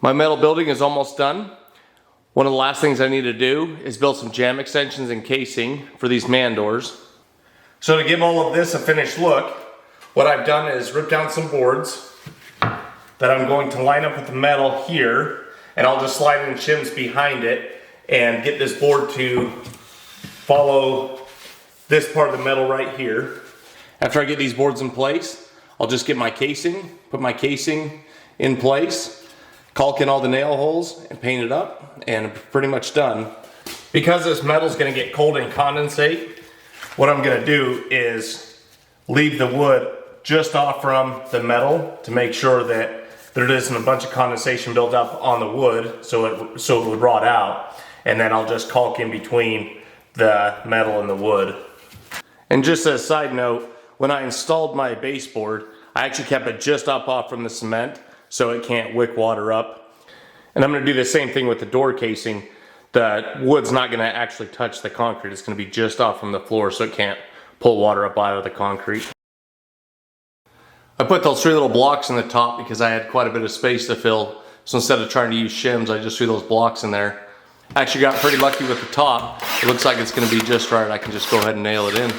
My metal building is almost done. One of the last things I need to do is build some jamb extensions and casing for these man doors. So to give all of this a finished look, what I've done is ripped down some boards that I'm going to line up with the metal here, and I'll just slide in shims behind it and get this board to follow this part of the metal right here. After I get these boards in place, I'll just get my casing, put my casing in place, caulk in all the nail holes and paint it up, and I'm pretty much done. Because this metal's gonna get cold and condensate, what I'm gonna do is leave the wood just off from the metal to make sure that there isn't a bunch of condensation built up on the wood so it would rot out. And then I'll just caulk in between the metal and the wood. And just as a side note, when I installed my baseboard, I actually kept it just up off from the cement so it can't wick water up. And I'm gonna do the same thing with the door casing. The wood's not gonna actually touch the concrete. It's gonna be just off from the floor so it can't pull water up out of the concrete. I put those 3 little blocks in the top because I had quite a bit of space to fill. So instead of trying to use shims, I just threw those blocks in there. I actually got pretty lucky with the top. It looks like it's gonna be just right. I can just go ahead and nail it in.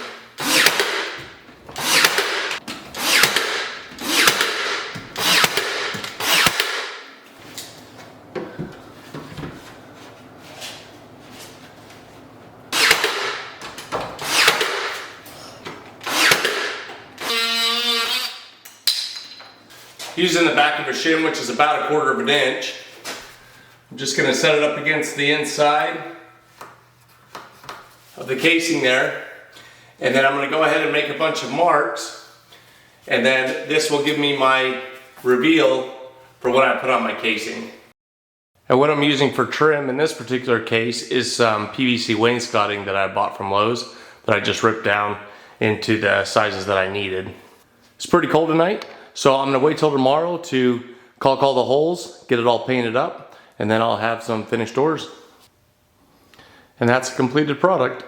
Using the back of a shim, which is about 1/4 of an inch, I'm just going to set it up against the inside of the casing there, and then I'm going to go ahead and make a bunch of marks, and then this will give me my reveal for what I put on my casing. And what I'm using for trim in this particular case is some PVC wainscoting that I bought from Lowe's that I just ripped down into the sizes that I needed. It's pretty cold tonight, so I'm gonna wait till tomorrow to caulk all the holes, get it all painted up, and then I'll have some finished doors. And that's a completed product.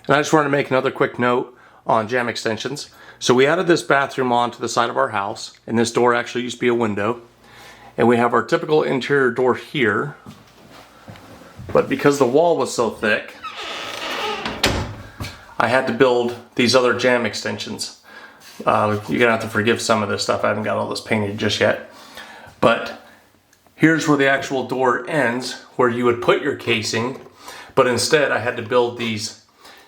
And I just wanted to make another quick note on jamb extensions. So we added this bathroom onto the side of our house, and this door actually used to be a window. And we have our typical interior door here, but because the wall was so thick, I had to build these other jamb extensions. You're gonna have to forgive some of this stuff. I haven't got all this painted just yet. But here's where the actual door ends, where you would put your casing, but instead I had to build these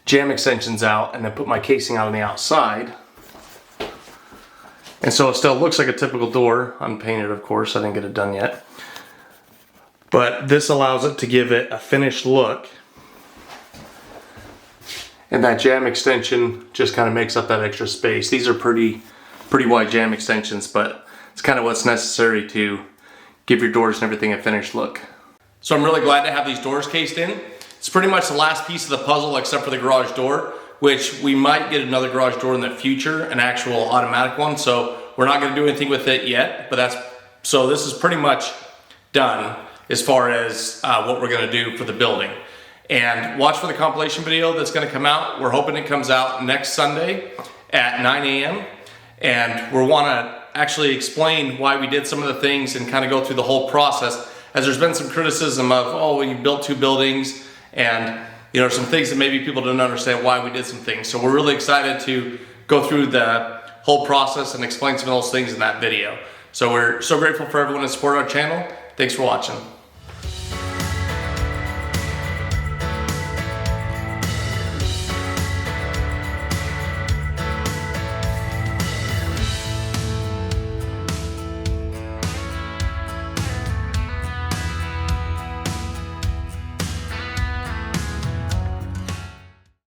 jamb extensions out and then put my casing out on the outside. And so it still looks like a typical door, unpainted of course, I didn't get it done yet. But this allows it to give it a finished look. And that jamb extension just kind of makes up that extra space. These are pretty wide jamb extensions, but it's kind of what's necessary to give your doors and everything a finished look. So I'm really glad to have these doors cased in. It's pretty much the last piece of the puzzle except for the garage door, which we might get another garage door in the future, an actual automatic one. So we're not gonna do anything with it yet, but so this is pretty much done as far as what we're gonna do for the building. And watch for the compilation video that's gonna come out. We're hoping it comes out next Sunday at 9 a.m. And we wanna actually explain why we did some of the things and kind of go through the whole process, as there's been some criticism of, oh, well, you built 2 buildings, and you know, some things that maybe people don't understand why we did some things. So we're really excited to go through the whole process and explain some of those things in that video. So we're so grateful for everyone that supported our channel. Thanks for watching.